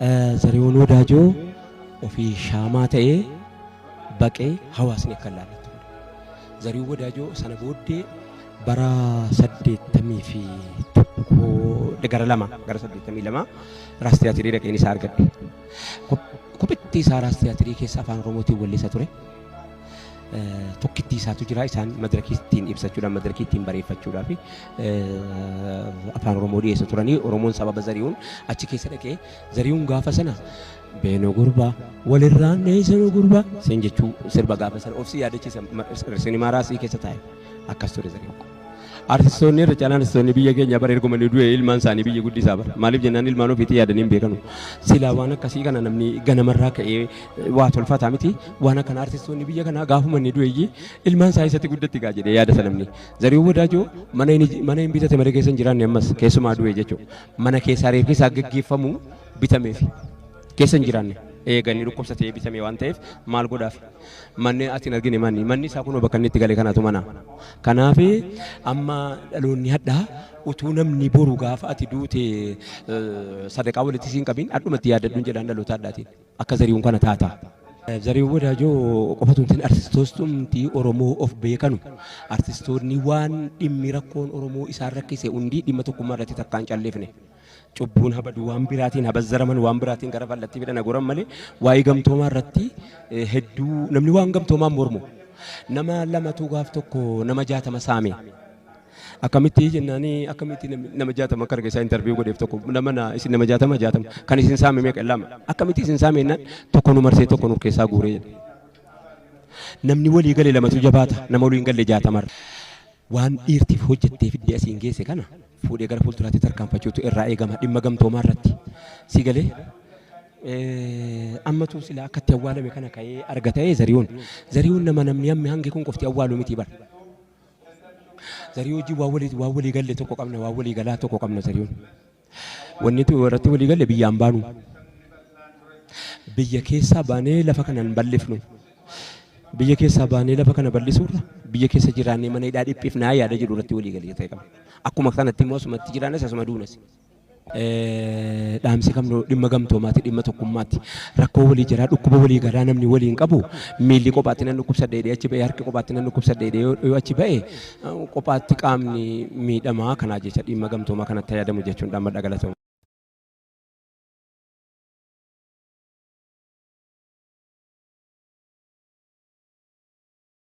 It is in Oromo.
Zarihuun Wadaajoo ofii shaamaa ta'ee baqee hawaasni akka ilaallatu. Zarihuun Wadaajoo sana booddee bara 81 gara 82 Raas Tiyaatirii dhaqeen isaa argadhe. Kophetti isaa Raas Tiyaatirii keessa afaan Oromootiin weellisa ture. Tokkitti isaatu jira isaan madirakii ittiin ibsachuudhaan madirakii ittiin bareeffachuudhaaf afaan Oromoo dhiyeessu turanii Oromoon sababa Zarihuun achi keessa dhaqee Zarihuun gaafa sana beenoo gurbaa walirraan dheessanu gurbaa seen jechuu sirba gaafa sana of si yaadachiisa sinimaa Raasii keessa taa'e akkas ture Zarihuun. Artistoonni irra caalaan artistoonni biyya keenya bara ergomanii du'e ilmaan isaanii biyya guddisaa bara maaliif jennaan ilmaan ofiitii yaadanii hin beekanu silaa waan akkasii kana namni ganamarraa ka'ee waa tolfataa miti waan akkana artistoonni biyya kanaa gaafuma inni du'e ilmaan isaa isatti guddatti gaa jedhee yaada sana namni Zarihuun Wadaajoo mana hin bitate malee keessa hin jiraanne ammas keessumaa du'e jechuudha mana keessaa reeffi isaa gaggeeffamu bitameef keessa hin jiraanne eeganii dhukkubsatee bitame waan ta'eef maal godhaaf manni ati hin argine manni isaa kun bakka inni itti galee kanaatu mana kanaaf amma dhaloonni hadhaa utuu namni boru gaafa ati duute sadaqaa walitti siin qabiin adhumatti yaadadhuun jedhaan dhaloota addaatiin akka Zarihuun kana taata. Zarihuun Wadaajoo qofatuun artistoonni Oromoo of beekanu artistoonni waan dhimmi rakkoon Oromoo isaan rakkise hundi dhimma tokkummaa irratti takkaan hin calleefne. Cubbuun habadu waan biraatiin habazzaraman waan biraatiin gara bal'atti fidhan agoran malee waa'ee gamtoomaa irratti hedduu namni waan gamtoomaan mormu nama lamatu gaaf tokko nama 60 saame akkamitti jennaanii akkamitti nama 60 akka argisa interview godheef tokko nama isin nama 60 kan isin saame meeqa lama akkamitti isin saame jennaan tokko nu marsee tokko nu keessaa guuree namni walii galee lamatu jabaata nama walii hin galle 60 waan dhiirtiif hojjettee fiddee asiin geesse kana fuudhee gara fuulduraatti tarkaanfachuutu irraa eegama dhimma gamtoomaa irratti si galee ammatu sila akkatti awwaalame kana ka'ee argatee Zarihuun nama namni hammi hangi kun qofti awwaalu miti bara Zarihuun hojii waa walii galle tokko qabna waa walii galaa tokko qabna Zarihuun wanni irratti walii galle biyyaan baanu biyya keessaa baanee lafa kanaan bal'ifnu biyya keessaa baanee lafa kana bal'isuurra biyya keessa jiraannee mana hidhaa dhiphiifnaa yaada jedhu irratti walii galee ta'e qaba. Akkuma kanatti immoo asumatti jiraanis asuma duunas. Dhaamsi kamnu dhimma gamtoomaatti dhimma tokkummaatti rakkoo walii jiraa dhukkuba walii garaa namni waliin qabu miilli kophaatti nan dhukkubsadheedhee achi ba'ee harki kophaatti nan dhukkubsadheedhee yoo achi ba'e kophaatti qaamni miidhamaa kanaa jecha dhimma gamtoomaa kanatti yaadamu jechuun dhamma dhagalatamu.